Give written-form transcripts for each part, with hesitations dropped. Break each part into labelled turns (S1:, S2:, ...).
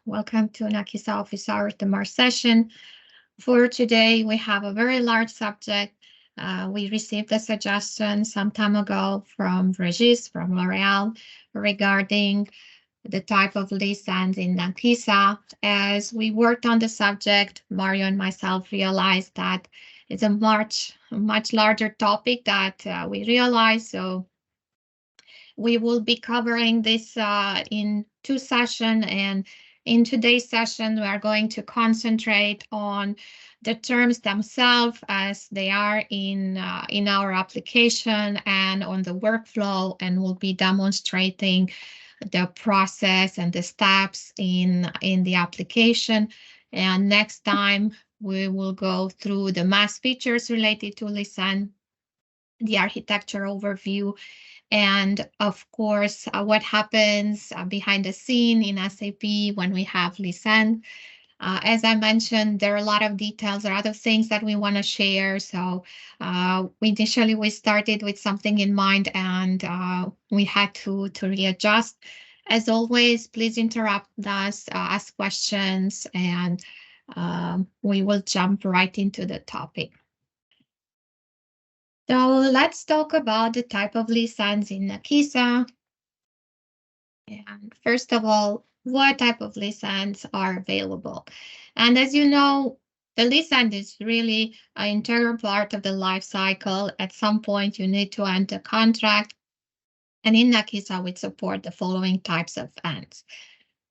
S1: Welcome to Nakisa Office Hours Session. For today, we have a very large subject. We received a suggestion some time ago from Regis from L'Oreal regarding the type of lease ends in Nakisa. As we worked on the subject, Mario and myself realized that it's a much larger topic that we realized. So we will be covering this in two sessions, and in today's session, we are going to concentrate on the terms themselves as they are in our application and on the workflow, and we'll be demonstrating the process and the steps in the application. And next time, we will go through the mass features related to Lease End, the architecture overview, and of course, what happens behind the scene in SAP when we have Lease End. As I mentioned, there are a lot of details, there are other things that we want to share. So initially we started with something in mind, and we had to readjust. As always, please interrupt us, ask questions, and we will jump right into the topic. So let's talk about the type of lease ends in Nakisa. And first of all, what type of lease ends are available? And as you know, the lease end is really an integral part of the life cycle. At some point, you need to end a contract. And in Nakisa, we support the following types of ends: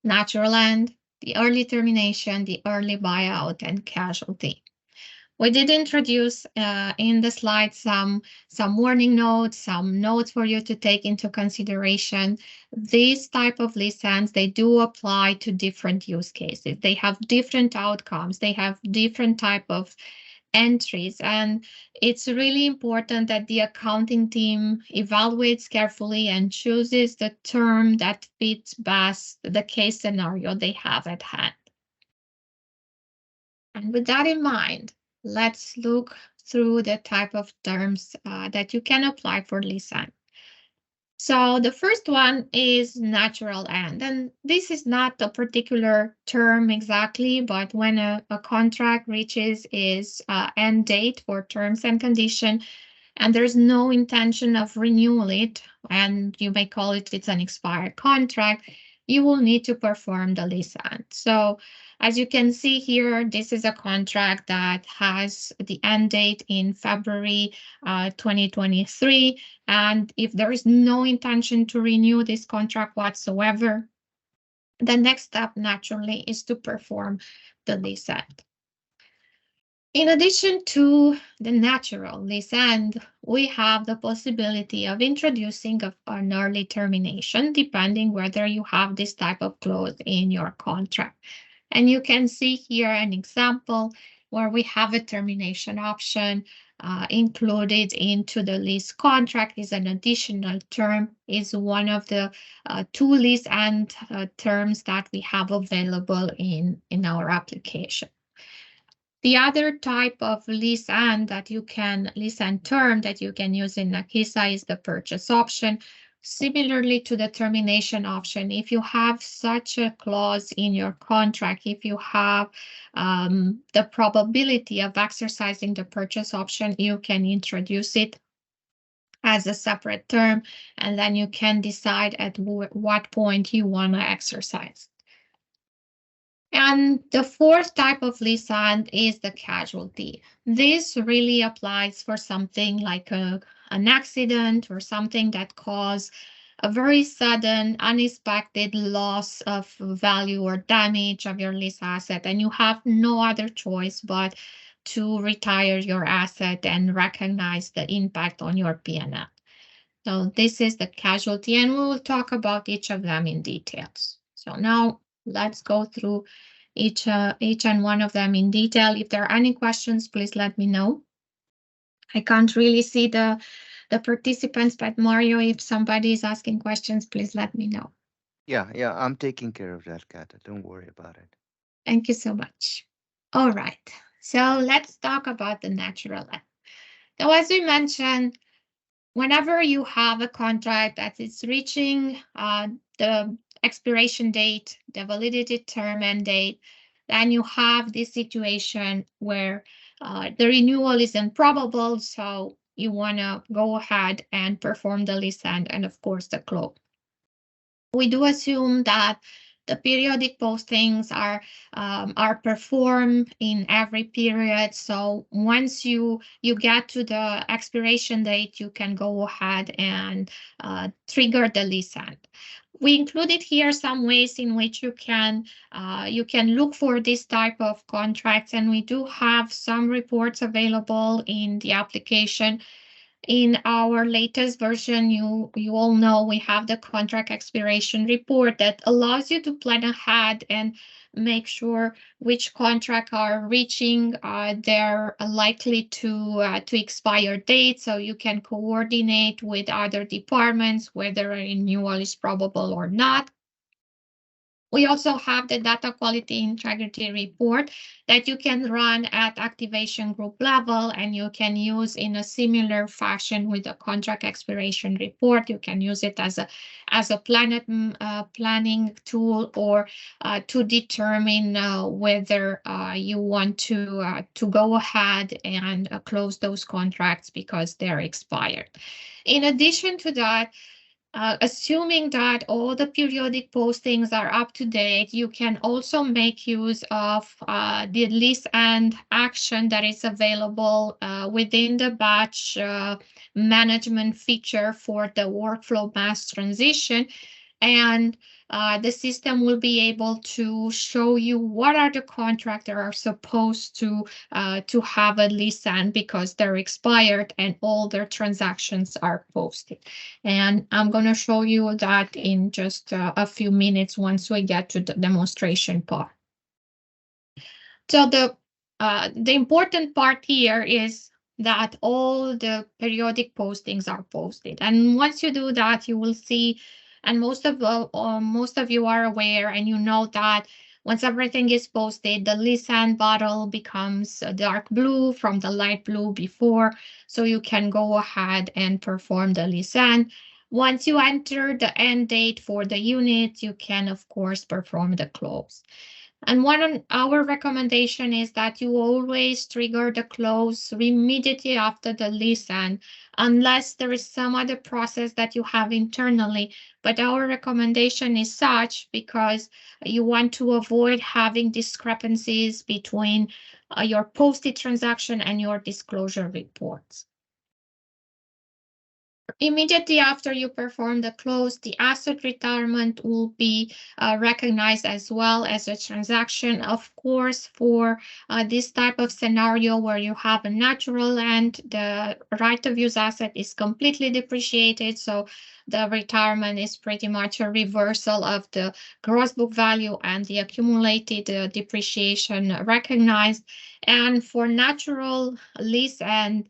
S1: natural end, the early termination, the early buyout, and casualty. We did introduce in the slide some warning notes, some notes for you to take into consideration. These type of lease ends, they do apply to different use cases. They have different outcomes. They have different type of entries. And it's really important that the accounting team evaluates carefully and chooses the term that fits best the case scenario they have at hand. And with that in mind, let's look through the type of terms that you can apply for lease end. So the first one is natural end. And this is not a particular term exactly, but when a contract reaches its end date for terms and condition, and there's no intention of renewal it, and you may call it's an expired contract, you will need to perform the lease end. So as you can see here, this is a contract that has the end date in February 2023. And if there is no intention to renew this contract whatsoever, the next step naturally is to perform the lease end. In addition to the natural lease end, we have the possibility of introducing an early termination, depending whether you have this type of clause in your contract. And you can see here an example where we have a termination option included into the lease contract. Is an additional term, is one of the two lease end terms that we have available in our application. The other type of lease end term that you can use in Nakisa is the purchase option. Similarly to the termination option, if you have such a clause in your contract, if you have the probability of exercising the purchase option, you can introduce it as a separate term, and then you can decide at what point you want to exercise. And the fourth type of lease end is the casualty. This really applies for something like an accident or something that caused a very sudden, unexpected loss of value or damage of your lease asset, and you have no other choice but to retire your asset and recognize the impact on your P&L. So this is the casualty, and we will talk about each of them in details. So now let's go through each and one of them in detail. If there are any questions, please let me know. I can't really see the participants, but Mario, if somebody is asking questions, please let me know.
S2: Yeah, I'm taking care of that, Kata. Don't worry about it.
S1: Thank you so much. All right, so let's talk about the natural end. Now, as we mentioned, whenever you have a contract that is reaching the expiration date, the validity term and date, then you have this situation where the renewal is improbable, so you want to go ahead and perform the lease end and, of course, the close. We do assume that the periodic postings are performed in every period. So once you get to the expiration date, you can go ahead and trigger the lease end. We included here some ways in which you can look for this type of contracts, and we do have some reports available in the application. In our latest version, you all know we have the contract expiration report that allows you to plan ahead and make sure which contract are reaching their likely to expire date, so you can coordinate with other departments whether a renewal is probable or not. We also have the data quality integrity report that you can run at activation group level, and you can use in a similar fashion with the contract expiration report. You can use it as a planning tool, or to determine whether you want to go ahead and close those contracts because they're expired. In addition to that, assuming that all the periodic postings are up to date, you can also make use of the lease end action that is available within the batch management feature for the workflow mass transition. And the system will be able to show you what are the contracts that are supposed to have a lease end because they're expired and all their transactions are posted. And I'm going to show you that in just a few minutes once we get to the demonstration part. So the important part here is that all the periodic postings are posted. And once you do that, you will see, and most of you are aware, and you know that once everything is posted, the lease end bottle becomes a dark blue from the light blue before, so you can go ahead and perform the lease end. Once you enter the end date for the unit, you can, of course, perform the close. And our recommendation is that you always trigger the close immediately after the lease end, unless there is some other process that you have internally. But our recommendation is such because you want to avoid having discrepancies between your posted transaction and your disclosure reports. Immediately after you perform the close, the asset retirement will be recognized as well as a transaction. Of course, for this type of scenario where you have a natural end, the right of use asset is completely depreciated, so the retirement is pretty much a reversal of the gross book value and the accumulated depreciation recognized. And for natural lease end,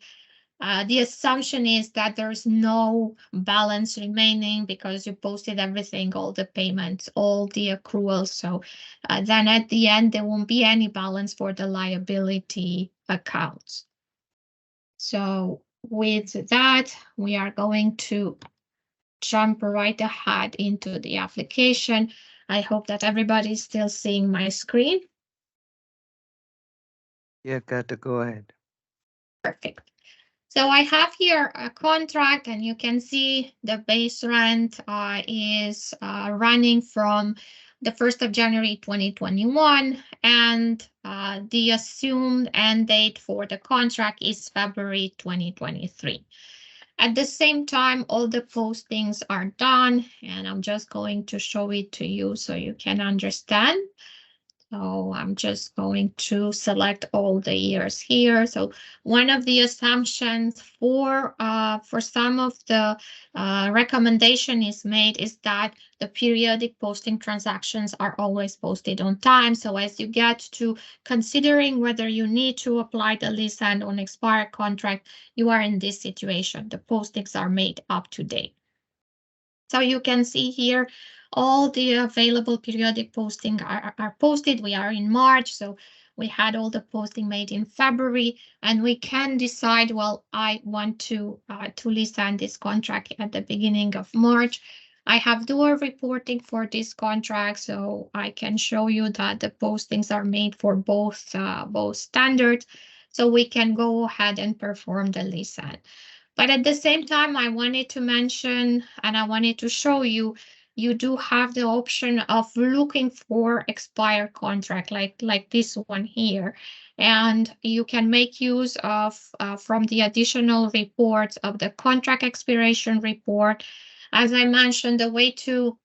S1: the assumption is that there's no balance remaining because you posted everything, all the payments, all the accruals. So then at the end, there won't be any balance for the liability accounts. So with that, we are going to jump right ahead into the application. I hope that everybody's still seeing my screen.
S2: Yeah, Kata, go ahead.
S1: Perfect. So I have here a contract, and you can see the base rent is running from the 1st of January 2021, and the assumed end date for the contract is February 2023. At the same time, all the postings are done, and I'm just going to show it to you so you can understand. So I'm just going to select all the years here. So one of the assumptions for some of the recommendation is made is that the periodic posting transactions are always posted on time. So as you get to considering whether you need to apply the lease end on expired contract, you are in this situation. The postings are made up to date. So you can see here all the available periodic posting are posted. We are in March, so we had all the posting made in February, and we can decide, well, I want to lease end this contract at the beginning of March. I have dual reporting for this contract, so I can show you that the postings are made for both standards, so we can go ahead and perform the lease end. But at the same time, I wanted to mention and I wanted to show you, you do have the option of looking for expired contract like this one here. And you can make use of from the additional reports of the contract expiration report. As I mentioned, the way to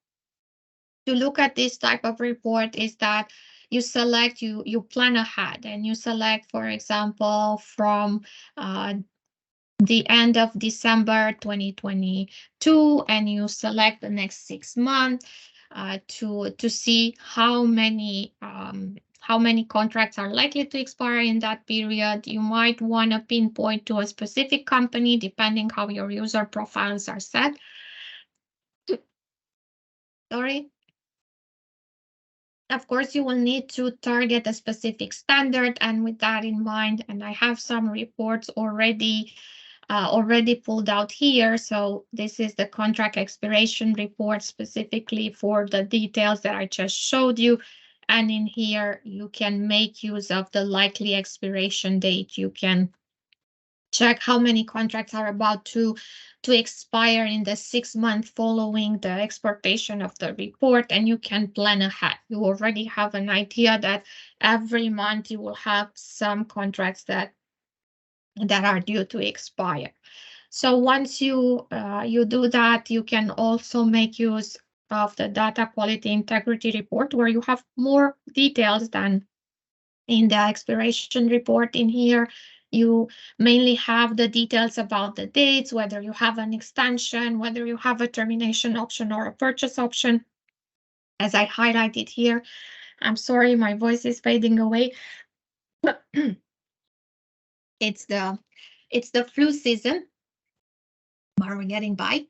S1: look at this type of report is that you plan ahead and you select, for example, from uh, the end of December 2022, and you select the next 6 months to see how many contracts are likely to expire in that period. You might want to pinpoint to a specific company depending how your user profiles are set. Sorry. Of course, you will need to target a specific standard, and with that in mind, and I have some reports already pulled out here. So this is the contract expiration report specifically for the details that I just showed you. And in here, you can make use of the likely expiration date. You can check how many contracts are about to expire in the 6 months following the exportation of the report, and you can plan ahead. You already have an idea that every month you will have some contracts that are due to expire. So once you do that, you can also make use of the data quality integrity report, where you have more details than in the expiration report. In here, you mainly have the details about the dates, whether you have an extension, whether you have a termination option or a purchase option. As I highlighted here, I'm sorry, my voice is fading away. it's the it's the flu season, but we're getting by.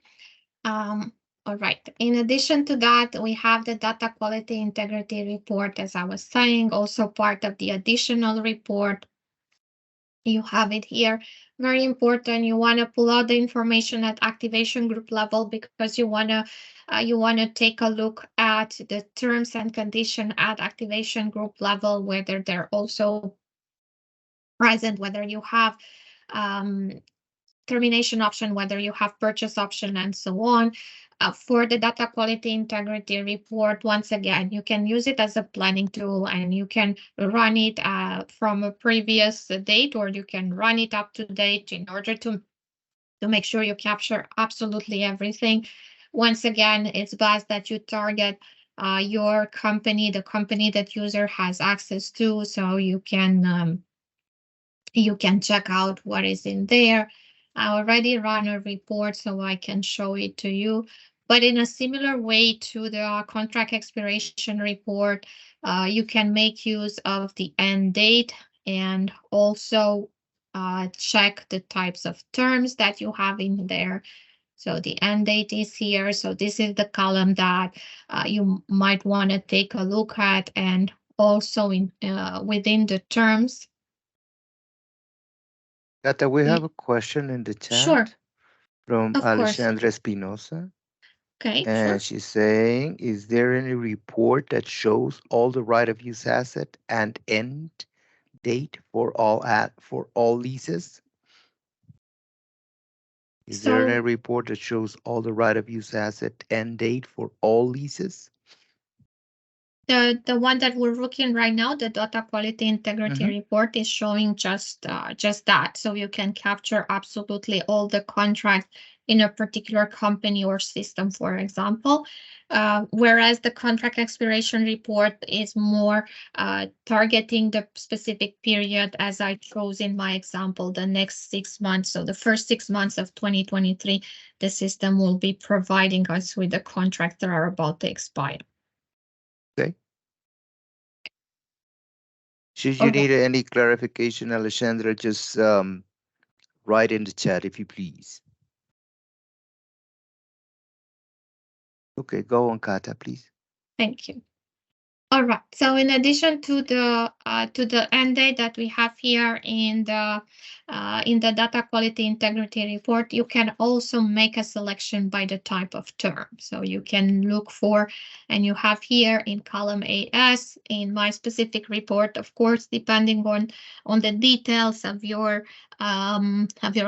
S1: All right. In addition to that, we have the data quality integrity report, as I was saying, also part of the additional report. You have it here. Very important. You want to pull out the information at activation group level, because you want to take a look at the terms and condition at activation group level, whether they're also present, whether you have um, termination option, whether you have purchase option, and so on. For the data quality integrity report, once again, you can use it as a planning tool, and you can run it from a previous date, or you can run it up to date in order to make sure you capture absolutely everything. Once again, it's best that you target your company, the company that user has access to, so you can check out what is in there. I already run a report, so I can show it to you. But in a similar way to the contract expiration report, you can make use of the end date, and also check the types of terms that you have in there. So the end date is here. So this is the column that you might want to take a look at, and also within the terms.
S2: Kata, we have a question in the
S1: Sure,
S2: chat from
S1: of course.
S2: Alexandra Espinosa.
S1: Okay,
S2: And
S1: sure.
S2: she's saying, is there any report that shows all the right of use asset and end date for all leases? Is there any
S1: So
S2: report that shows all the right of use asset end date for all leases?
S1: the one that we're looking right now, the data quality integrity
S2: Mm-hmm.
S1: report, is showing just that. So you can capture absolutely all the contracts in a particular company or system, for example. Whereas the contract expiration report is more targeting the specific period, as I chose in my example, the next 6 months. So the first 6 months of 2023, the system will be providing us with the contracts that are about to expire.
S2: Okay. Should you
S1: All right.
S2: need any clarification, Alexandra, just write in the chat if you please. Okay, go on, Kata, please.
S1: Thank you. All right. So in addition to the end date that we have here in the data quality integrity report, you can also make a selection by the type of term. So you can look for, and you have here in column AS in my specific report, of course, depending on the details of your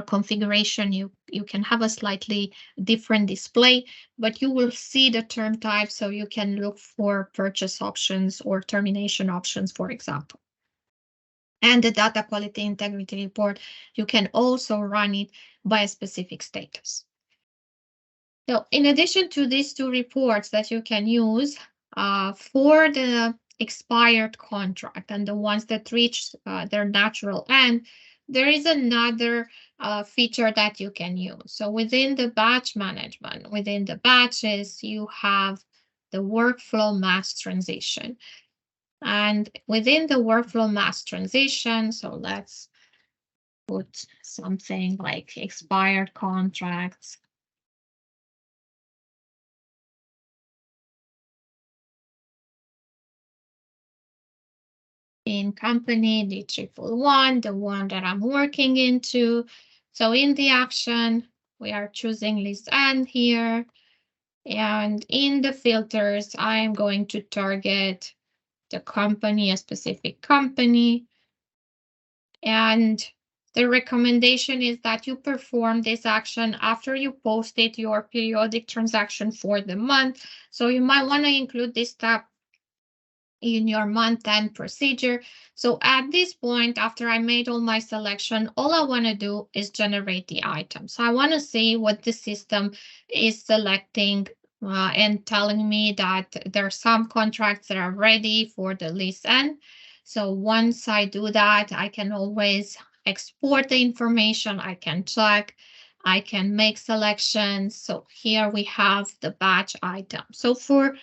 S1: configuration, you can have a slightly different display, but you will see the term type, so you can look for purchase options or termination options, for example. And the data quality integrity report, you can also run it by a specific status. So in addition to these two reports that you can use for the expired contract and the ones that reach their natural end, there is another feature that you can use. So within the batch management, within the batches, you have the workflow mass transition. And within the workflow mass transition, so let's put something like expired contracts. In company D111, the one that I'm working into. So in the action, we are choosing Lease End here. And in the filters, I'm going to target the company, a specific company. And the recommendation is that you perform this action after you posted your periodic transaction for the month. So you might want to include this step in your month-end procedure. So at this point, after I made all my selection, all I want to do is generate the item. So I want to see what the system is selecting and telling me that there are some contracts that are ready for the lease end. So once I do that, I can always export the information. I can check. I can make selections. So here we have the batch item. So for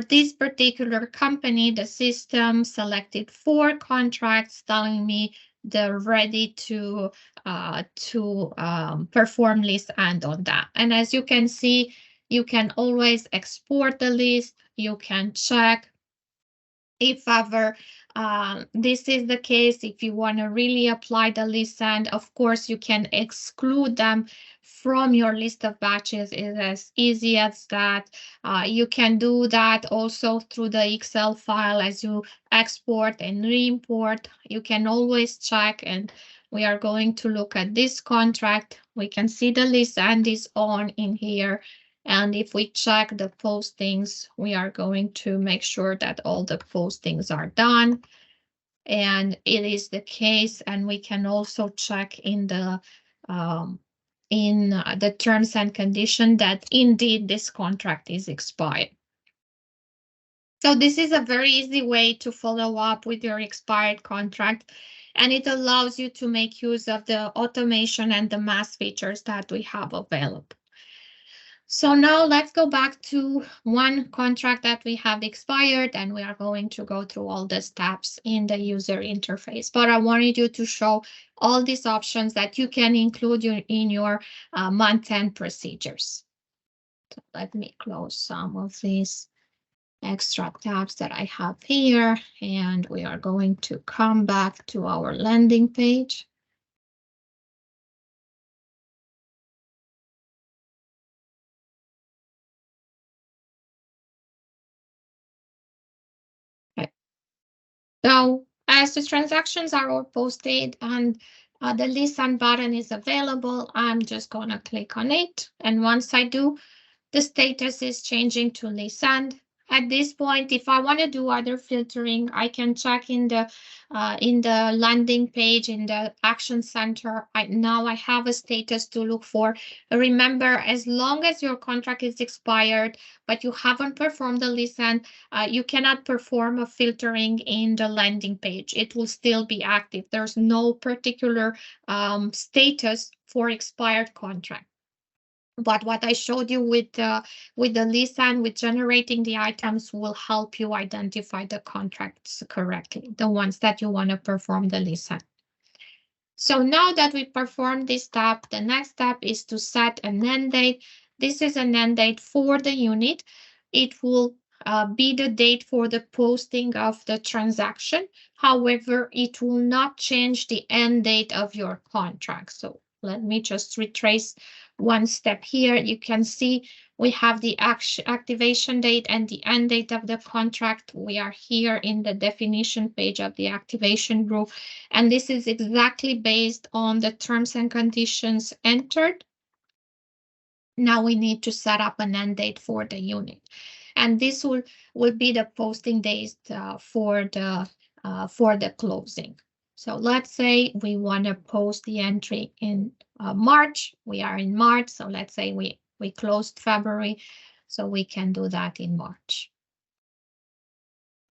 S1: this particular company, the system selected 4 contracts, telling me they're ready to perform list and on that. And as you can see, you can always export the list. You can check if ever this is the case. If you want to really apply the list, and of course you can exclude them from your list of batches. It's as easy as that. You can do that also through the Excel file as you export and re-import. You can always check, and we are going to look at this contract. We can see the list and is on in here. And if we check the postings, we are going to make sure that all the postings are done. And it is the case. And we can also check in the terms and condition that indeed this contract is expired. So this is a very easy way to follow up with your expired contract, and it allows you to make use of the automation and the mass features that we have available. So now let's go back to one contract that we have expired, and we are going to go through all the steps in the user interface. But I wanted you to show all these options that you can include in your month-end procedures. So let me close some of these extra tabs that I have here, and we are going to come back to our landing page. Okay. So as the transactions are all posted and the Lease End button is available, I'm just going to click on it. And once I do, the status is changing to Lease End. At this point, if I want to do other filtering, I can check in the landing page, in the action center. Now I have a status to look for. Remember, as long as your contract is expired, but you haven't performed the lease end, you cannot perform a filtering in the landing page. It will still be active. There's no particular status for expired contract. But what I showed you with the list and with generating the items will help you identify the contracts correctly, the ones that you want to perform the list on. So now that we performed this step, the next step is to set an end date. This is an end date for the unit. It will be the date for the posting of the transaction. However, it will not change the end date of your contract. So let me just retrace one step here. You can see we have the activation date and the end date of the contract. We are here in the definition page of the activation group, and this is exactly based on the terms and conditions entered. Now we need to set up an end date for the unit, and this will be the posting days for the closing. So let's say we want to post the entry in March. We are in March, so let's say we closed February, so we can do that in March.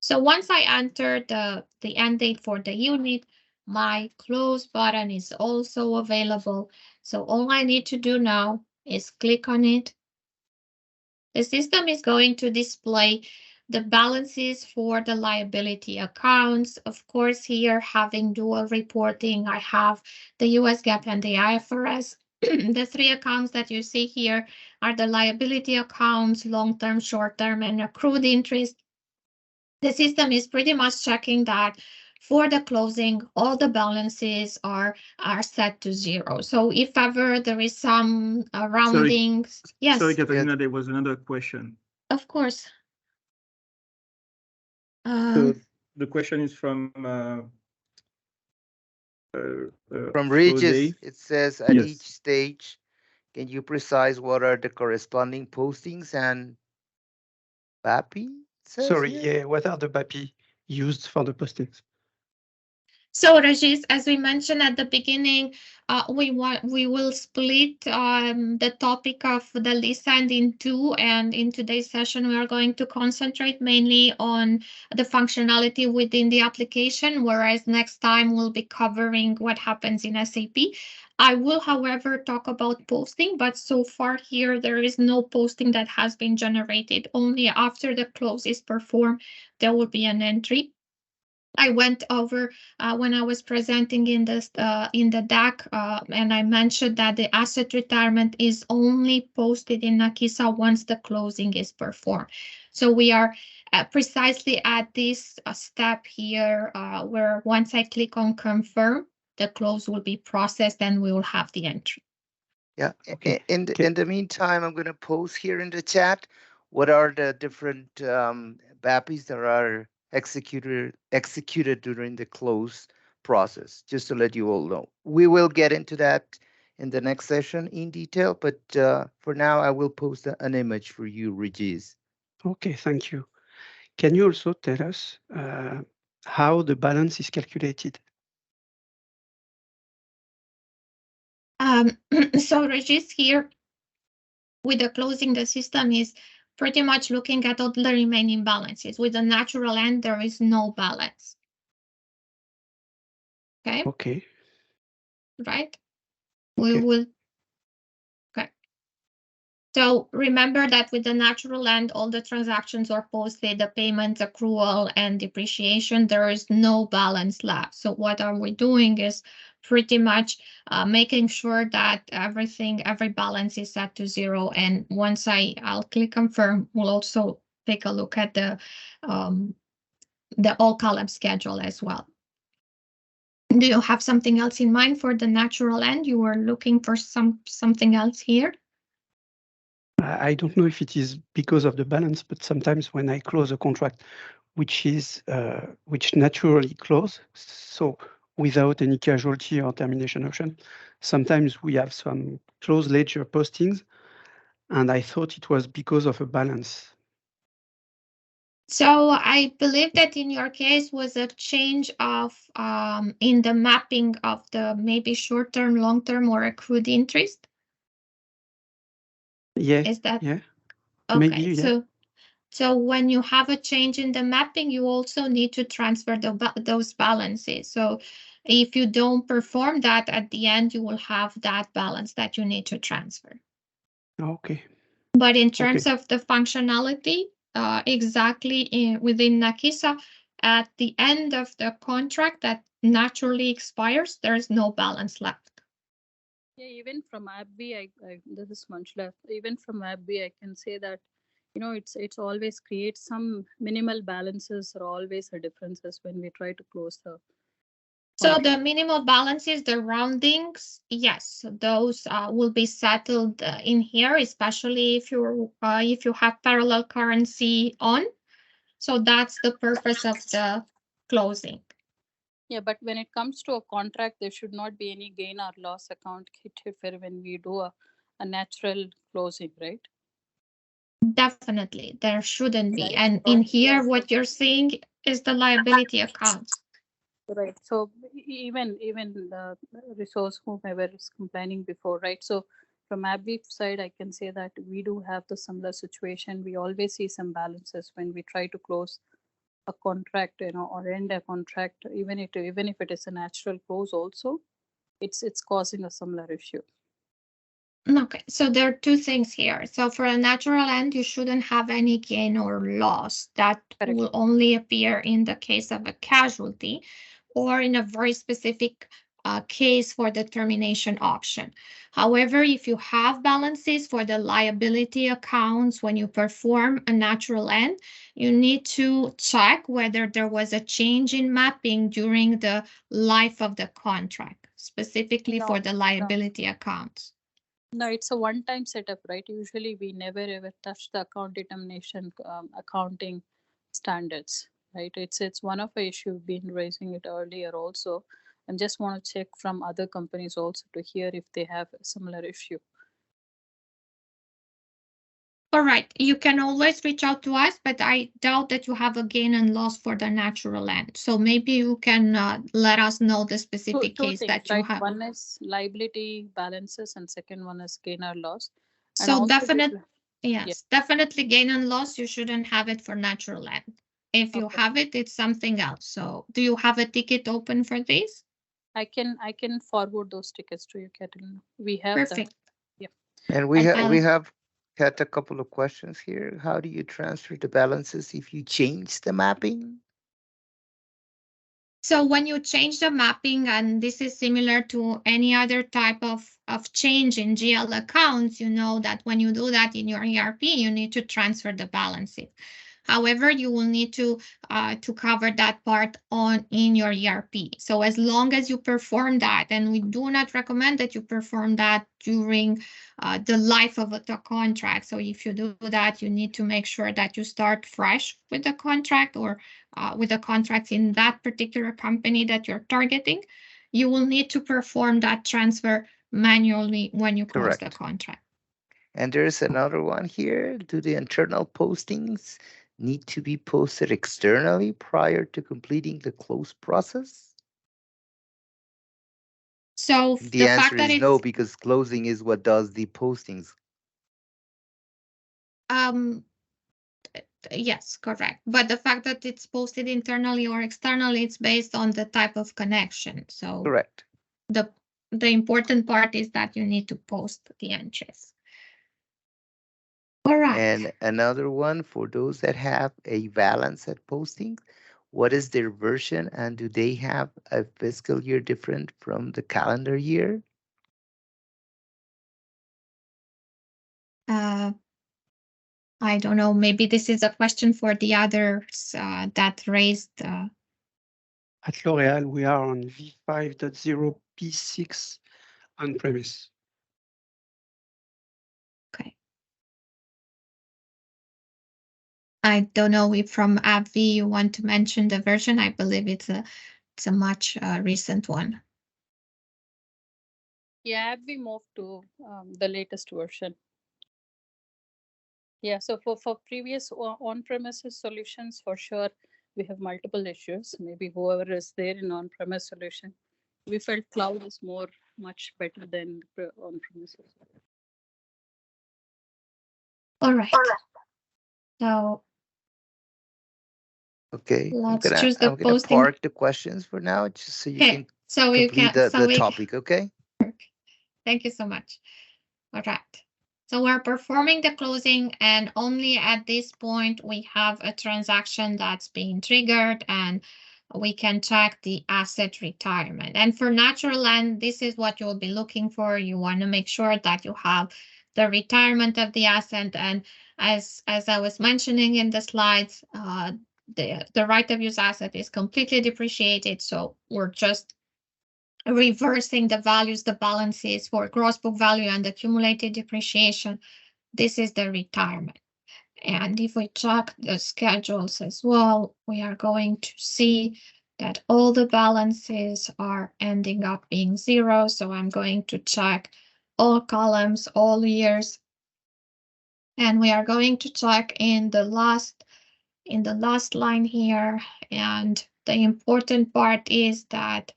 S1: So once I enter the end date for the unit, my close button is also available. So all I need to do now is click on it. The system is going to display the balances for the liability accounts. Of course, here having dual reporting, I have the US GAAP and the IFRS. The three accounts that you see here are the liability accounts, long-term, short-term, and accrued interest. The system is pretty much checking that for the closing, all the balances are set to zero. So if ever there is some roundings, yes.
S3: Sorry, Katarina, there was another question.
S1: Of course.
S3: So the question is from
S2: Regis. It says at
S3: Yes.
S2: each stage, can you precise what are the corresponding postings and BAPI?
S4: Sorry, yeah, what are the BAPI used for the postings?
S1: So, Regis, as we mentioned at the beginning, we will split the topic of the lease end in two, and in today's session we are going to concentrate mainly on the functionality within the application, whereas next time we'll be covering what happens in SAP. I will, however, talk about posting, but so far here there is no posting that has been generated. Only after the close is performed, there will be an entry. I went over when I was presenting in the deck, and I mentioned that the asset retirement is only posted in Nakisa once the closing is performed. So we are precisely at this step here, where once I click on confirm, the close will be processed and we will have the entry.
S2: Yeah. Okay. In the meantime, I'm going to post here in the chat what are the different BAPIs that are executed during the close process, just to let you all know. We will get into that in the next session in detail, but for now, I will post an image for you, Regis.
S4: Okay, thank you. Can you also tell us how the balance is calculated?
S1: So Regis here, with the closing, the system is pretty much looking at all the remaining balances. With the natural end, there is no balance. Okay.
S4: Okay.
S1: Right.
S4: Okay.
S1: We will. Okay. So remember that with the natural end, all the transactions are posted, the payment, accrual, and depreciation. There is no balance left. So what are we doing is pretty much making sure that every balance is set to zero. And once I'll click confirm, we'll also take a look at the all column schedule as well. Do you have something else in mind for the natural end? You were looking for something else here?
S4: I don't know if it is because of the balance, but sometimes when I close a contract, which naturally close, so without any casualty or termination option, sometimes we have some close ledger postings, and I thought it was because of a balance.
S1: So I believe that in your case was a change of in the mapping of the maybe short-term, long-term, or accrued interest.
S4: Yeah.
S1: Is that?
S4: Yeah.
S1: Okay.
S4: Maybe, yeah.
S1: So when you have a change in the mapping, you also need to transfer those balances. So if you don't perform that at the end, you will have that balance that you need to transfer.
S4: Okay.
S1: But in terms of the functionality, exactly within Nakisa, at the end of the contract that naturally expires, there's no balance left.
S5: Yeah, even from AppB, this is Manjula. Even from AppB, I can say that it's always creates some minimal balances or always a differences when we try to close the
S1: So
S5: contract.
S1: the minimal balances, the roundings, yes, those will be settled in here, especially if you have parallel currency on. So that's the purpose of the closing.
S5: Yeah, but when it comes to a contract, there should not be any gain or loss account hit when we do a natural closing, right?
S1: Definitely, there shouldn't be.
S5: Right.
S1: And in here, what you're seeing is the liability accounts.
S5: Right. So even the resource whomever is complaining before, right? So from AbbVie side, I can say that we do have the similar situation. We always see some balances when we try to close a contract, or end a contract, even if it is a natural close also, it's causing a similar issue.
S1: Okay, so there are two things here. So for a natural end, you shouldn't have any gain or loss. That
S5: Correct.
S1: will only appear in the case of a casualty or in a very specific case for the termination auction. However, if you have balances for the liability accounts when you perform a natural end, you need to check whether there was a change in mapping during the life of the contract, specifically for the liability accounts.
S5: No, it's a one-time setup, right? Usually we never ever touch the account determination accounting standards, right? It's one of the issue we've been raising it earlier also, and just want to check from other companies also to hear if they have a similar issue.
S1: All right, you can always reach out to us, but I doubt that you have a gain and loss for the natural end. So maybe you can let us know the specific
S5: Two
S1: case
S5: things,
S1: that you
S5: right?
S1: have.
S5: One is liability balances, and second one is gain or loss. And
S1: So
S5: also
S1: yes, definitely gain and loss. You shouldn't have it for natural end. If you
S5: Okay.
S1: have it, it's something else. So do you have a ticket open for this?
S5: I can forward those tickets to you, Catalina. We have
S1: Perfect.
S5: that. Yeah.
S2: And
S1: And
S2: we have had a couple of questions here. How do you transfer the balances if you change the mapping?
S1: So when you change the mapping, and this is similar to any other type of change in GL accounts, you know that when you do that in your ERP, you need to transfer the balances. However, you will need to cover that part on in your ERP. So as long as you perform that, and we do not recommend that you perform that during the life of the contract. So if you do that, you need to make sure that you start fresh with the contract or with the contracts in that particular company that you're targeting. You will need to perform that transfer manually when you close the
S2: Correct.
S1: contract.
S2: And there's another one here. Do the internal postings need to be posted externally prior to completing the close process?
S1: So
S2: The
S1: the fact
S2: answer
S1: that
S2: is no,
S1: it's
S2: because closing is what does the postings.
S1: um yes, correct. But the fact that it's posted internally or externally, it's based on the type of connection. So
S2: Correct.
S1: the important part is that you need to post the entries. All right.
S2: And another one for those that have a balance at posting, what is their version and do they have a fiscal year different from the calendar year?
S1: I don't know. Maybe this is a question for the others that raised.
S4: At L'Oréal, we are on V5.0 P6 on-premise.
S1: Okay. I don't know if from AbbVie you want to mention the version. I believe it's a much recent one.
S5: Yeah, we moved to the latest version. Yeah, so for previous on-premises solutions, for sure, we have multiple issues. Maybe whoever is there in on-premise solution, we felt cloud is much better than on-premises.
S1: All right. So
S2: Okay,
S1: let's choose the
S2: I'm gonna
S1: posting.
S2: park the questions for now, just so you
S1: Okay,
S2: can
S1: so you
S2: complete
S1: can.
S2: the topic. Okay.
S1: Thank you so much. All right. So we're performing the closing, and only at this point we have a transaction that's being triggered, and we can check the asset retirement. And for natural land, this is what you'll be looking for. You want to make sure that you have the retirement of the asset, and As I was mentioning in the slides, the right of use asset is completely depreciated, so we're just reversing the values, the balances for gross book value and accumulated depreciation. This is the retirement. And if we check the schedules as well, we are going to see that all the balances are ending up being zero. So I'm going to check all columns, all years. And we are going to check in the last line here. And the important part is that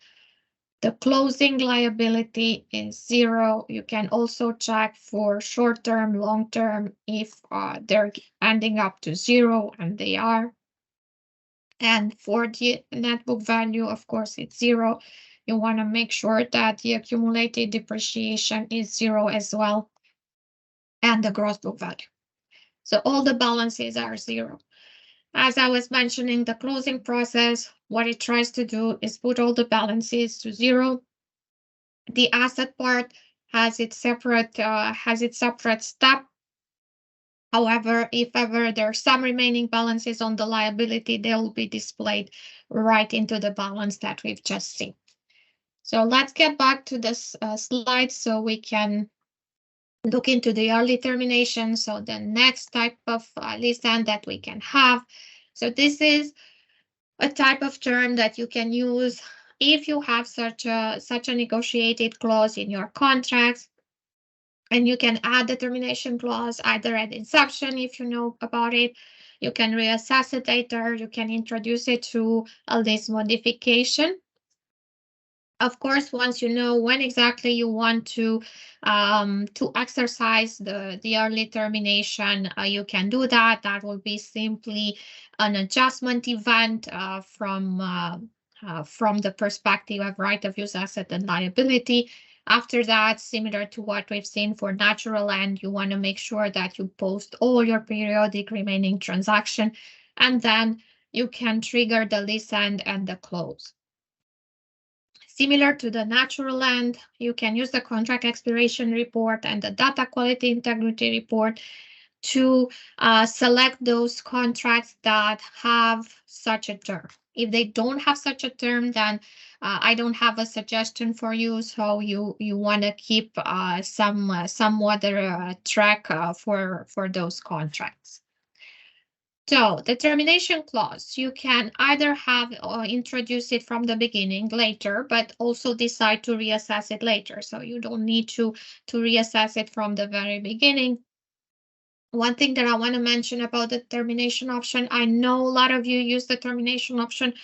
S1: the closing liability is zero. You can also check for short-term, long-term if they're ending up to zero, and they are. And for the net book value, of course, it's zero. You want to make sure that the accumulated depreciation is zero as well, and the gross book value. So all the balances are zero. As I was mentioning, the closing process, what it tries to do is put all the balances to zero. The asset part has its separate step. However, if ever there are some remaining balances on the liability, they will be displayed right into the balance that we've just seen. So let's get back to this slide so we can look into the early termination. So the next type of lease end that we can have. So this is a type of term that you can use if you have such a negotiated clause in your contracts, and you can add the termination clause either at inception if you know about it. You can reassess it later. You can introduce it to a lease modification. Of course, once you know when exactly you want to exercise the early termination, you can do that. That will be simply an adjustment event from the perspective of right of use asset and liability. After that, similar to what we've seen for natural end, you want to make sure that you post all your periodic remaining transaction, and then you can trigger the lease end and the close. Similar to the natural end, you can use the contract expiration report and the data quality integrity report to select those contracts that have such a term. If they don't have such a term, then I don't have a suggestion for you. So you want to keep somewhat track for those contracts. So the termination clause, you can either have or introduce it from the beginning later, but also decide to reassess it later. So you don't need to reassess it from the very beginning. One thing that I want to mention about the termination option, I know a lot of you use the termination option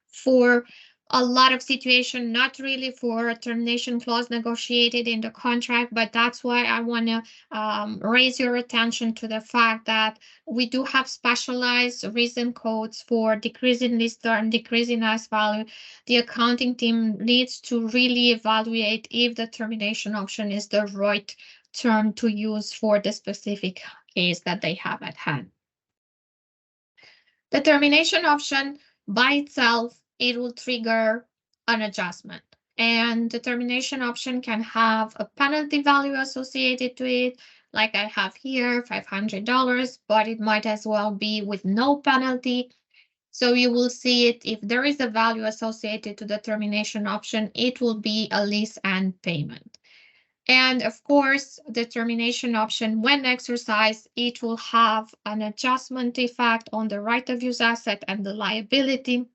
S1: for a lot of situations, not really for a termination clause negotiated in the contract, but that's why I want to raise your attention to the fact that we do have specialized reason codes for decreasing lease term, decreasing asset value. The accounting team needs to really evaluate if the termination option is the right term to use for the specific case that they have at hand. The termination option by itself, it will trigger an adjustment, and the termination option can have a penalty value associated to it, like I have here, $500, but it might as well be with no penalty. So you will see it, if there is a value associated to the termination option, it will be a lease end payment. And of course, the termination option, when exercised, it will have an adjustment effect on the right of use asset and the liability.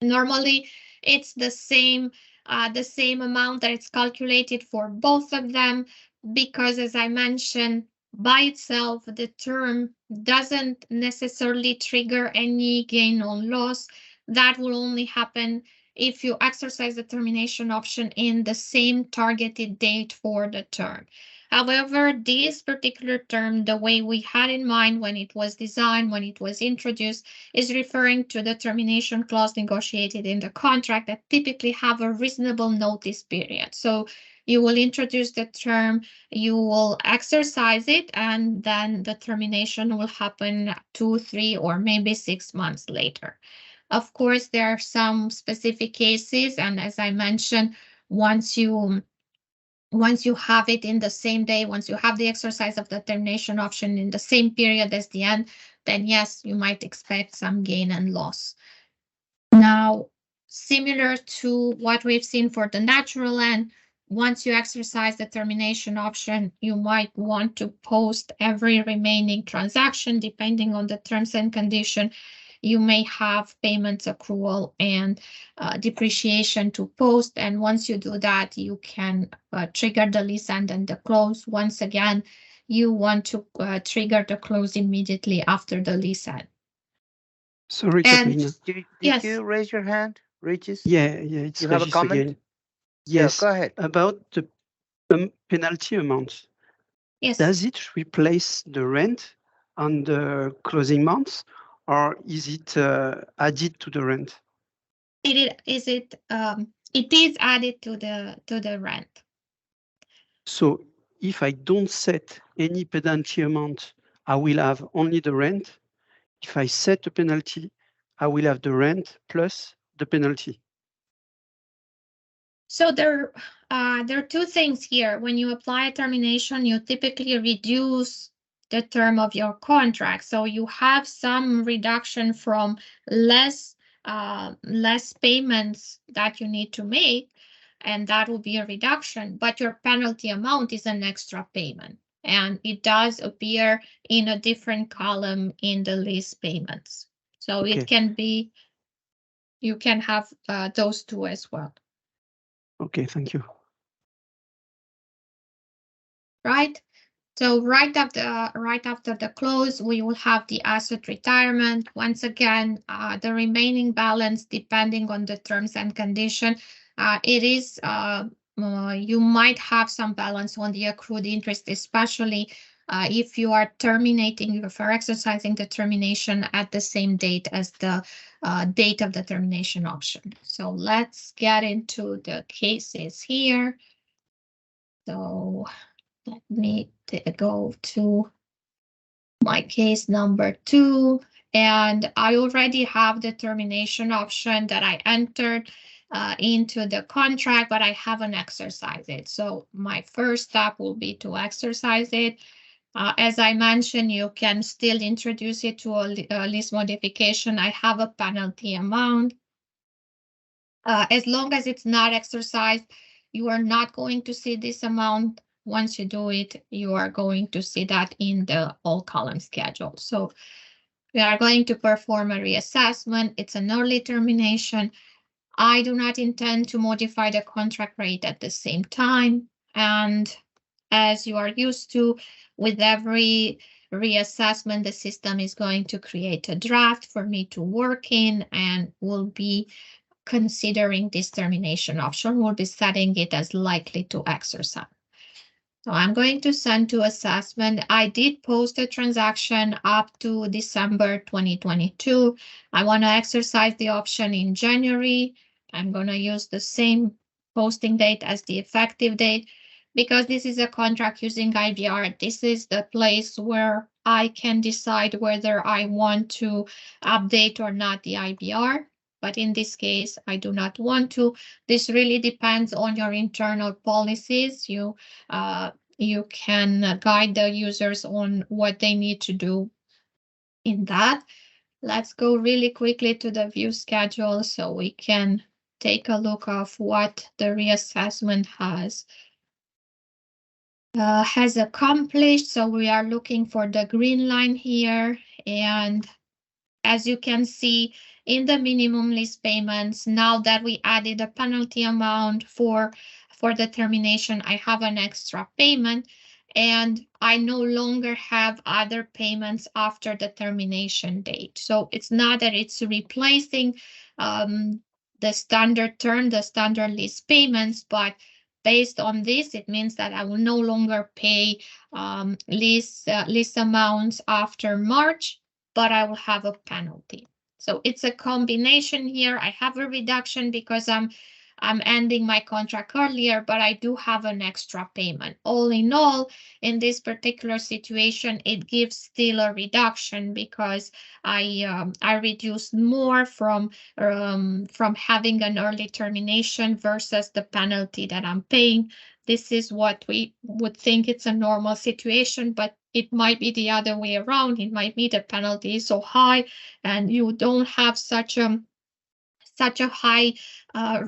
S1: Normally, it's the same amount that it's calculated for both of them, because as I mentioned, by itself, the term doesn't necessarily trigger any gain or loss. That will only happen if you exercise the termination option in the same targeted date for the term. However, this particular term, the way we had in mind when it was designed, when it was introduced, is referring to the termination clause negotiated in the contract that typically have a reasonable notice period. So you will introduce the term, you will exercise it, and then the termination will happen 2, 3, or maybe 6 months later. Of course, there are some specific cases, and as I mentioned, once you once you have it in the same day, once you have the exercise of the termination option in the same period as the end, then yes, you might expect some gain and loss. Now, similar to what we've seen for the natural end, once you exercise the termination option, you might want to post every remaining transaction depending on the terms and condition. You may have payments accrual and depreciation to post. And once you do that, you can trigger the lease end and the close. Once again, you want to trigger the close immediately after the lease end.
S4: Sorry,
S1: And
S4: Katrina.
S2: Did
S1: yes.
S2: you raise your hand, Regis?
S4: Yeah, it's
S2: You have a
S4: Regis
S2: comment?
S4: again.
S2: Yeah,
S4: Yes,
S2: go ahead.
S4: about the penalty amount.
S1: Yes.
S4: Does it replace the rent on the closing months, or is it added to the rent?
S1: It is added to the rent.
S4: So if I don't set any penalty amount, I will have only the rent. If I set a penalty, I will have the rent plus the penalty.
S1: So there are two things here. When you apply a termination, you typically reduce the term of your contract. So you have some reduction from less payments that you need to make, and that will be a reduction, but your penalty amount is an extra payment. And it does appear in a different column in the lease payments. So
S4: Okay.
S1: it can be, you can have those two as well.
S4: Okay, thank you.
S1: Right? So right after the close, we will have the asset retirement. Once again, the remaining balance, depending on the terms and condition, it is you might have some balance on the accrued interest, especially if you are terminating, if you're exercising the termination at the same date as the date of the termination option. So let's get into the cases here. So let me go to my case number 2, and I already have the termination option that I entered into the contract, but I haven't exercised it. So my first step will be to exercise it. As I mentioned, you can still introduce it to a lease modification. I have a penalty amount. As long as it's not exercised, you are not going to see this amount. Once you do it, you are going to see that in the all column schedule. So we are going to perform a reassessment. It's an early termination. I do not intend to modify the contract rate at the same time. And as you are used to, with every reassessment, the system is going to create a draft for me to work in and will be considering this termination option. We'll be setting it as likely to exercise. So I'm going to send to assessment. I did post a transaction up to December 2022. I want to exercise the option in January. I'm going to use the same posting date as the effective date because this is a contract using IBR. This is the place where I can decide whether I want to update or not the IBR. But in this case, I do not want to. This really depends on your internal policies. You can guide the users on what they need to do in that. Let's go really quickly to the view schedule so we can take a look of what the reassessment has accomplished. So we are looking for the green line here, and as you can see in the minimum lease payments, now that we added a penalty amount for the termination, I have an extra payment and I no longer have other payments after the termination date. So it's not that it's replacing the standard term, the standard lease payments, but based on this, it means that I will no longer pay lease amounts after March, but I will have a penalty. So it's a combination here. I have a reduction because I'm ending my contract earlier, but I do have an extra payment. All in all, in this particular situation, it gives still a reduction because I reduced more from having an early termination versus the penalty that I'm paying. this is what we would think it's a normal situation, but it might be the other way around. It might be the penalty is so high and you don't have such a high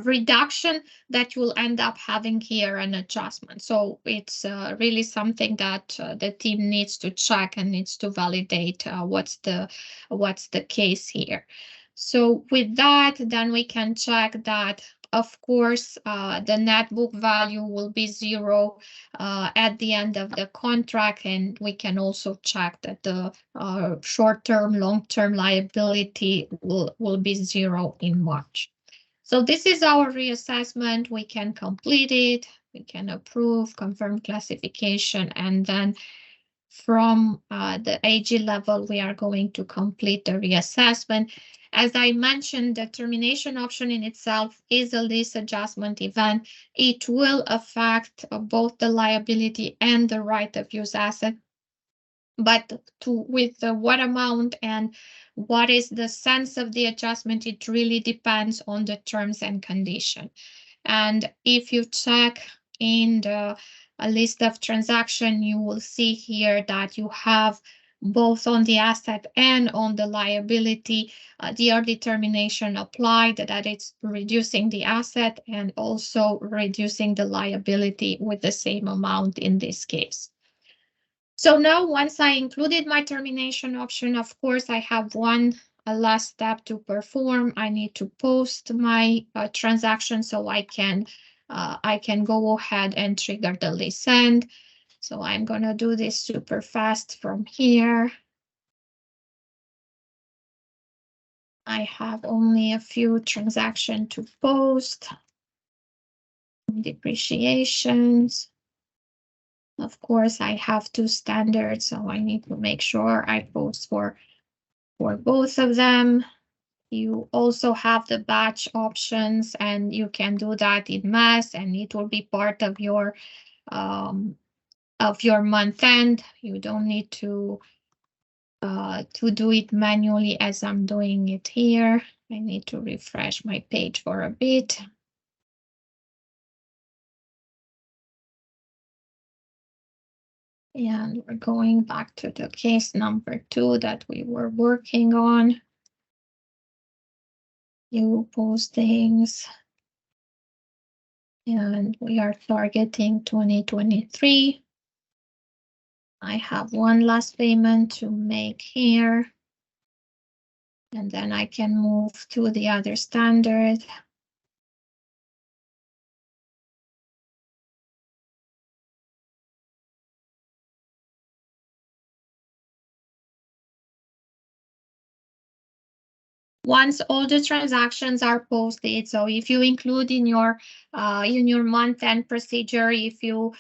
S1: reduction that you will end up having here an adjustment. So it's really something that the team needs to check and needs to validate what's the case here. So with that, then we can check that, of course, the net book value will be 0 at the end of the contract, and we can also check that the short-term, long-term liability will be 0 in March. So this is our reassessment. We can complete it, we can approve, confirm classification, and then from the AG level, we are going to complete the reassessment. As I mentioned, the termination option in itself is a lease adjustment event. It will affect both the liability and the right of use asset. But with what amount and what is the sense of the adjustment, it really depends on the terms and condition. And if you check in the a list of transaction, you will see here that you have both on the asset and on the liability, the early termination applied, that it's reducing the asset and also reducing the liability with the same amount in this case. So now once I included my termination option, of course, I have a last step to perform. I need to post my transaction so I can go ahead and trigger the lease end. So I'm going to do this super fast from here. I have only a few transactions to post. Depreciations. Of course, I have 2 standards, so I need to make sure I post for both of them. You also have the batch options, and you can do that in mass, and it will be part of your month end. You don't need to do it manually as I'm doing it here. I need to refresh my page for a bit. And we're going back to the case number 2 that we were working on. New postings. And we are targeting 2023. I have one last payment to make here. And then I can move to the other standard. Once all the transactions are posted, so if you include in your month-end procedure, if you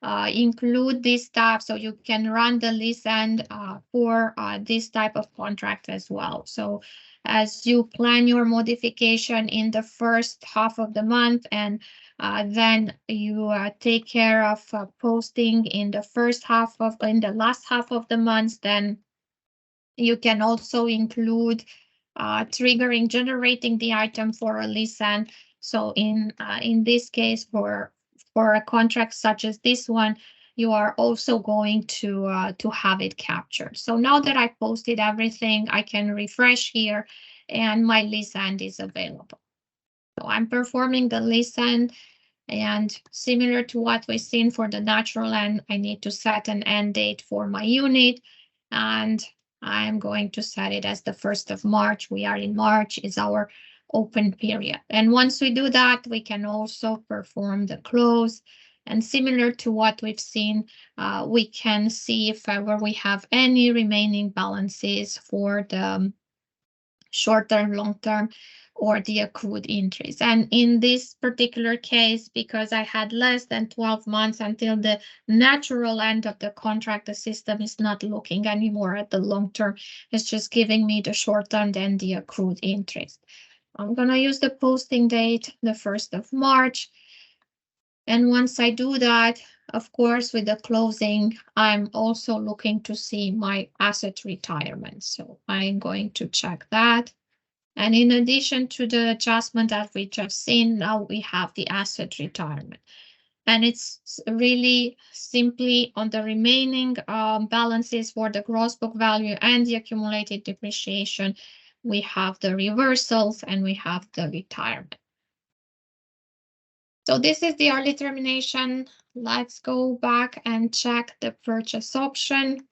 S1: include this stuff, so you can run the lease end for this type of contract as well. So as you plan your modification in the first half of the month, and then you take care of posting in the last half of the month, then you can also include generating the item for a lease end. So in this case, for a contract such as this one, you are also going to have it captured. So now that I posted everything, I can refresh here, and my lease end is available. So I'm performing the lease end, and similar to what we've seen for the natural end, I need to set an end date for my unit, and I'm going to set it as the 1st of March. We are in March, is our open period. And once we do that, we can also perform the close. And similar to what we've seen, we can see if ever we have any remaining balances for the short-term, long-term, or the accrued interest. And in this particular case, because I had less than 12 months until the natural end of the contract, the system is not looking anymore at the long-term. It's just giving me the short-term and the accrued interest. I'm going to use the posting date, the 1st of March. And once I do that, of course, with the closing, I'm also looking to see my asset retirement. So I'm going to check that. And in addition to the adjustment that we just seen, now we have the asset retirement. And it's really simply on the remaining balances for the gross book value and the accumulated depreciation. We have the reversals and we have the retirement. So this is the early termination. Let's go back and check the purchase option.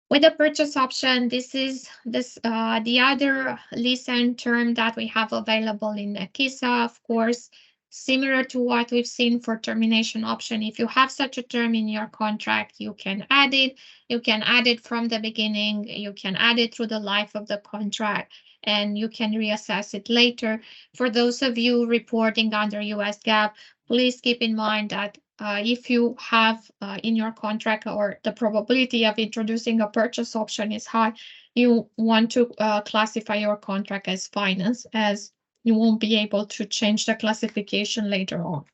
S1: With the purchase option, this is the other lease end term that we have available in Nakisa. Of course, similar to what we've seen for termination option. If you have such a term in your contract, you can add it. You can add it from the beginning. You can add it through the life of the contract, and you can reassess it later. For those of you reporting under US GAAP, please keep in mind that if you have in your contract or the probability of introducing a purchase option is high, you want to classify your contract as finance, as you won't be able to change the classification later on.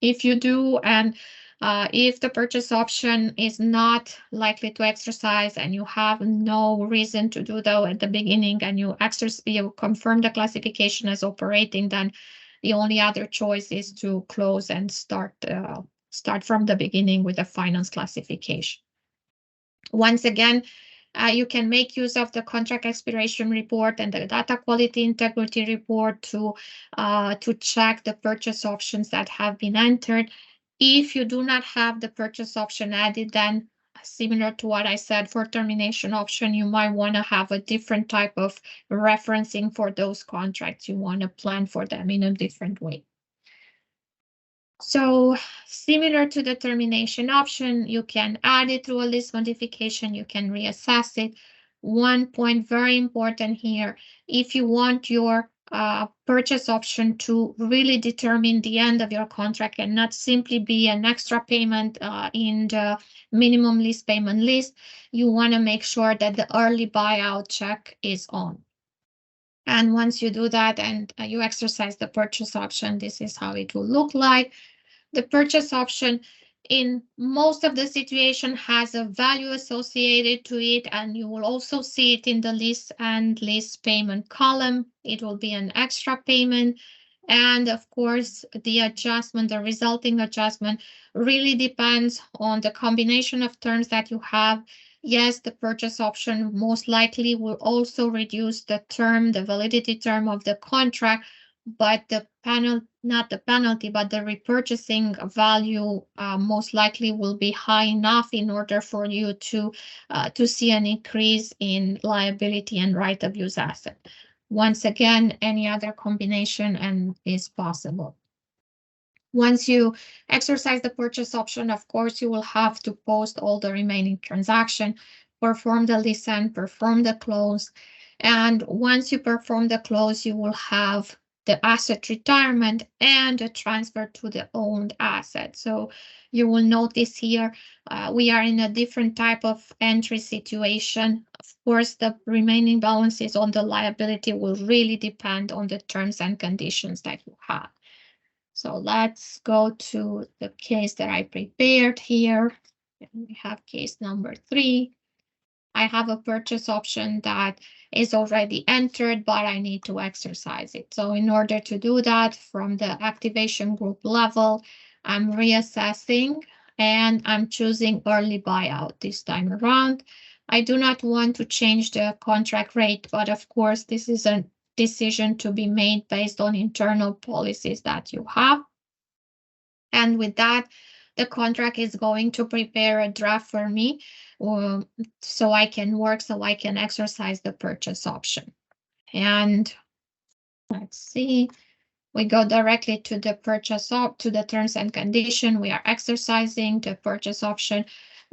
S1: If you do, and if the purchase option is not likely to exercise and you have no reason to do that at the beginning, and you confirm the classification as operating, then the only other choice is to close and start from the beginning with a finance classification. Once again, you can make use of the contract expiration report and the data quality integrity report to check the purchase options that have been entered. If you do not have the purchase option added, then similar to what I said for termination option, you might want to have a different type of referencing for those contracts. You want to plan for them in a different way. So similar to the termination option, you can add it through a list modification, you can reassess it. One point very important here, if you want your purchase option to really determine the end of your contract and not simply be an extra payment in the minimum lease payment list, you want to make sure that the early buyout check is on. And once you do that and you exercise the purchase option, this is how it will look like. The purchase option in most of the situation has a value associated to it, and you will also see it in the lease and lease payment column. It will be an extra payment. And of course, the resulting adjustment really depends on the combination of terms that you have. Yes, the purchase option most likely will also reduce the validity term of the contract, but not the penalty, but the repurchasing value most likely will be high enough in order for you to see an increase in liability and right of use asset. Once again, any other combination is possible. Once you exercise the purchase option, of course, you will have to post all the remaining transaction, perform the lease end, perform the close. And once you perform the close, you will have the asset retirement and a transfer to the owned asset. So you will notice here, we are in a different type of entry situation. Of course, the remaining balances on the liability will really depend on the terms and conditions that you have. So let's go to the case that I prepared here. We have case number 3. I have a purchase option that is already entered, but I need to exercise it. So in order to do that, from the activation group level, I'm reassessing and I'm choosing early buyout this time around. I do not want to change the contract rate, but of course, this is a decision to be made based on internal policies that you have. And with that, the contract is going to prepare a draft for me so I can exercise the purchase option. And let's see, we go directly to the to the terms and condition. We are exercising the purchase option.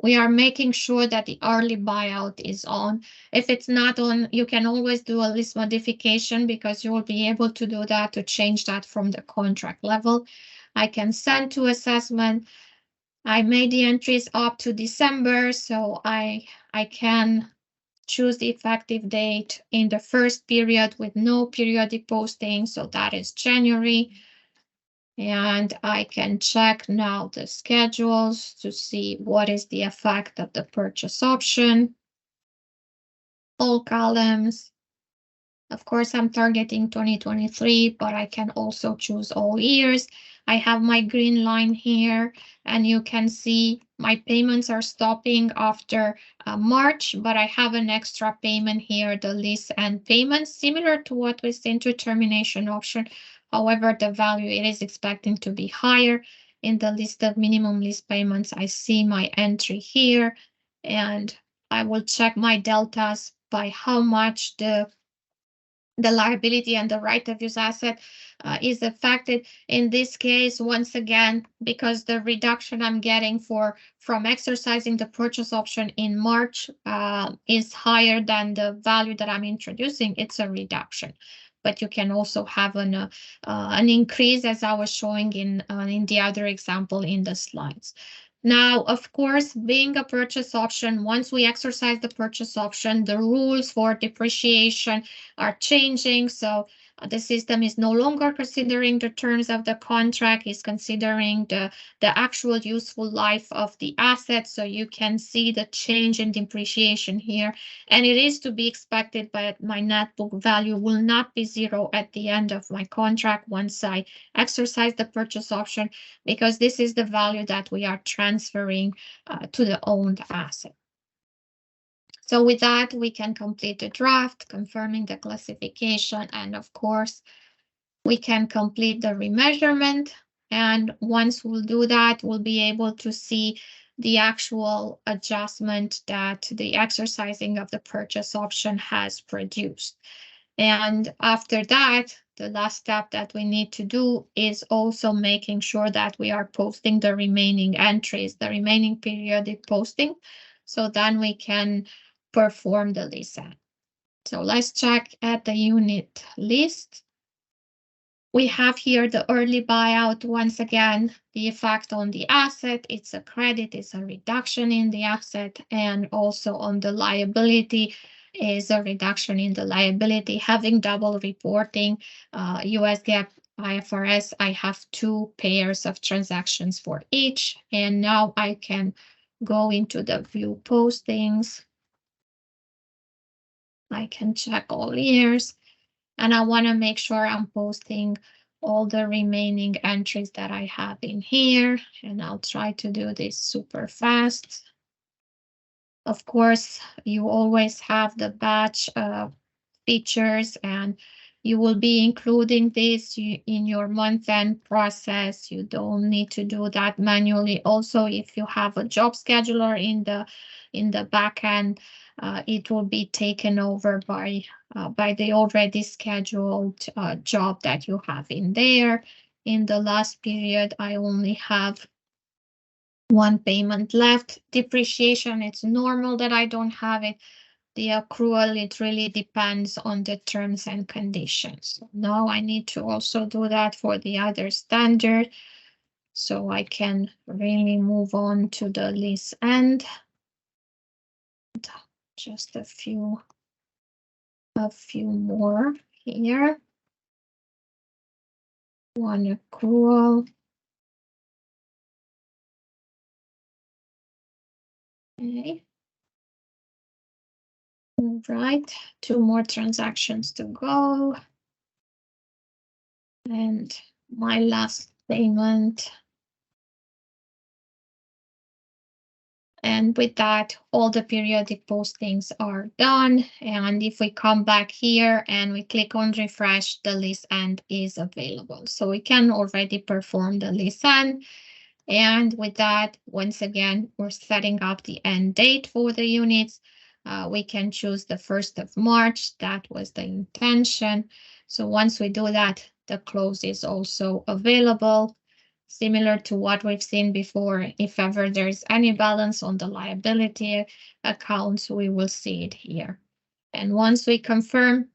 S1: We are making sure that the early buyout is on. If it's not on, you can always do a list modification because you will be able to do that to change that from the contract level. I can send to assessment. I made the entries up to December, so I can choose the effective date in the first period with no periodic posting, so that is January. And I can check now the schedules to see what is the effect of the purchase option. All columns. Of course, I'm targeting 2023, but I can also choose all years. I have my green line here, and you can see my payments are stopping after March, but I have an extra payment here, the lease end payment, similar to what we see into termination option. However, the value it is expecting to be higher. In the list of minimum lease payments, I see my entry here, and I will check my deltas by how much the liability and the right of use asset is affected. In this case, once again, because the reduction I'm getting from exercising the purchase option in March is higher than the value that I'm introducing, it's a reduction. But you can also have an increase, as I was showing in the other example in the slides. Now, of course, being a purchase option, once we exercise the purchase option, the rules for depreciation are changing. So the system is no longer considering the terms of the contract, is considering the actual useful life of the asset. So you can see the change in depreciation here. And it is to be expected, but my net book value will not be zero at the end of my contract once I exercise the purchase option, because this is the value that we are transferring to the owned asset. So with that, we can complete the draft, confirming the classification, and of course, we can complete the remeasurement. And once we'll do that, we'll be able to see the actual adjustment that the exercising of the purchase option has produced. And after that, the last step that we need to do is also making sure that we are posting the remaining entries, the remaining periodic posting. So then we can perform the lease end. So let's check at the unit list. We have here the early buyout. Once again, the effect on the asset, it's a credit, it's a reduction in the asset, and also on the liability is a reduction in the liability. Having double reporting, US GAAP, IFRS, I have two pairs of transactions for each, and now I can go into the view postings. I can check all years, and I want to make sure I'm posting all the remaining entries that I have in here, and I'll try to do this super fast. Of course, you always have the batch features, and you will be including this in your month-end process. You don't need to do that manually. Also, if you have a job scheduler in the back end, it will be taken over by the already scheduled job that you have in there. In the last period, I only have one payment left. Depreciation, it's normal that I don't have it. The accrual, it really depends on the terms and conditions. Now I need to also do that for the other standard, so I can really move on to the lease end. Just a few more here. One accrual. Okay. All right, two more transactions to go. And my last payment. And with that, all the periodic postings are done. And if we come back here and we click on refresh, the lease end is available. So we can already perform the lease end. And with that, once again, we're setting up the end date for the units. We can choose the 1st of March. That was the intention. So once we do that, the close is also available. Similar to what we've seen before, if ever there's any balance on the liability accounts, we will see it here. And once we confirm,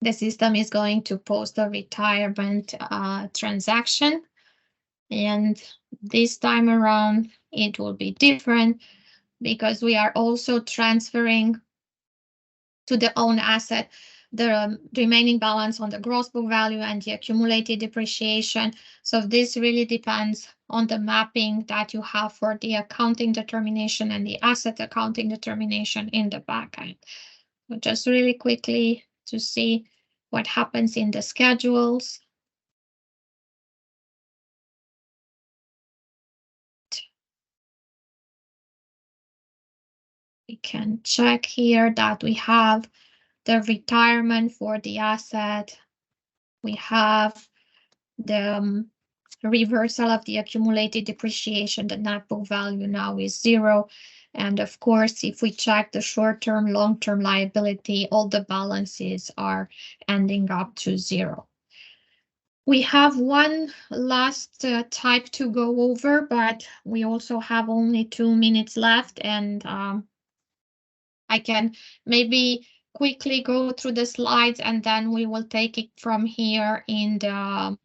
S1: the system is going to post a retirement transaction. And this time around, it will be different because we are also transferring to the own asset the remaining balance on the gross book value and the accumulated depreciation. So this really depends on the mapping that you have for the accounting determination and the asset accounting determination in the back end. So just really quickly to see what happens in the schedules. We can check here that we have the retirement for the asset. We have the reversal of the accumulated depreciation. The net book value now is 0. And of course, if we check the short-term, long-term liability, all the balances are ending up to 0. We have one last type to go over, but we also have only 2 minutes left, and I can maybe quickly go through the slides, and then we will take it from here in the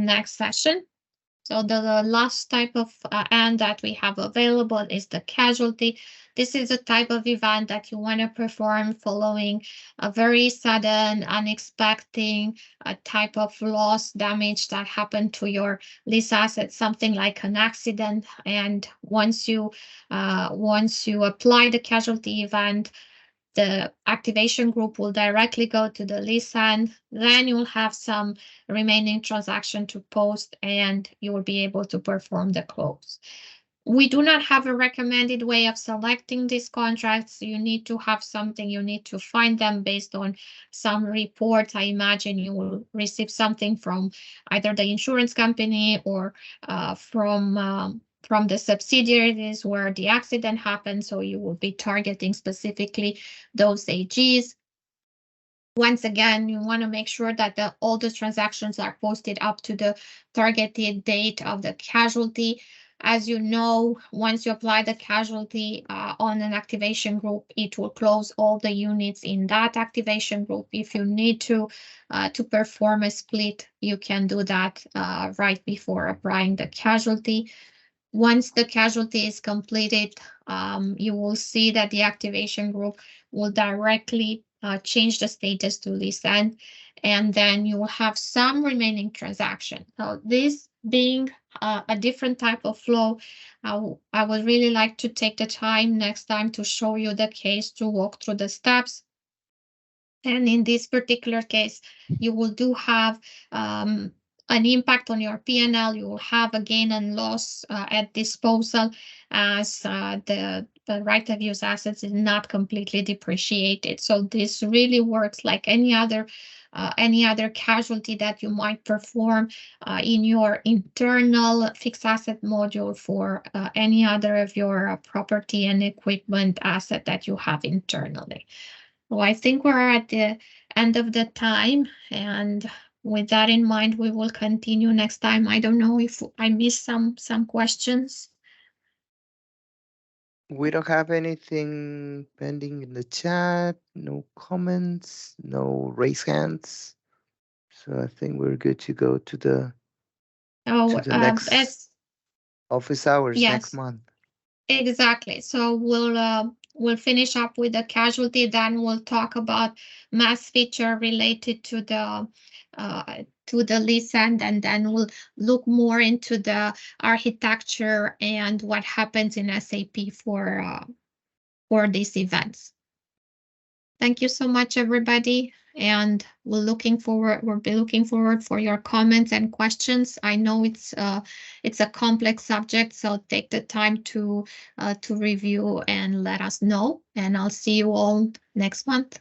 S1: next session. So the last type of end that we have available is the casualty. This is a type of event that you want to perform following a very sudden, unexpected type of loss, damage that happened to your lease asset, something like an accident. And once you apply the casualty event, the activation group will directly go to the lease end. Then you'll have some remaining transaction to post, and you will be able to perform the close. We do not have a recommended way of selecting these contracts. You need to have something, you need to find them based on some reports. I imagine you will receive something from either the insurance company or from the subsidiaries where the accident happened. So you will be targeting specifically those AGs. Once again, you want to make sure that all the transactions are posted up to the targeted date of the casualty. As you know, once you apply the casualty on an activation group, it will close all the units in that activation group. If you need to perform a split, you can do that right before applying the casualty. Once the casualty is completed, you will see that the activation group will directly change the status to Lease End, and then you will have some remaining transaction. So this being a different type of flow, I would really like to take the time next time to show you the case, to walk through the steps. And in this particular case, you will do have an impact on your P&L. You will have a gain and loss at disposal, as the right of use assets is not completely depreciated. So this really works like any other casualty that you might perform in your internal fixed asset module for any other of your property and equipment asset that you have internally. So I think we're at the end of the time, and with that in mind, we will continue next time. I don't know if I missed some questions.
S2: We don't have anything pending in the chat, no comments, no raise hands. So I think we're good to go to the next office hours next month.
S1: Exactly. So we'll finish up with the casualty, then we'll talk about mass feature related to the Lease End, and then we'll look more into the architecture and what happens in SAP for these events. Thank you so much, everybody, and we'll be looking forward for your comments and questions. I know it's a complex subject, so take the time to review and let us know, and I'll see you all next month.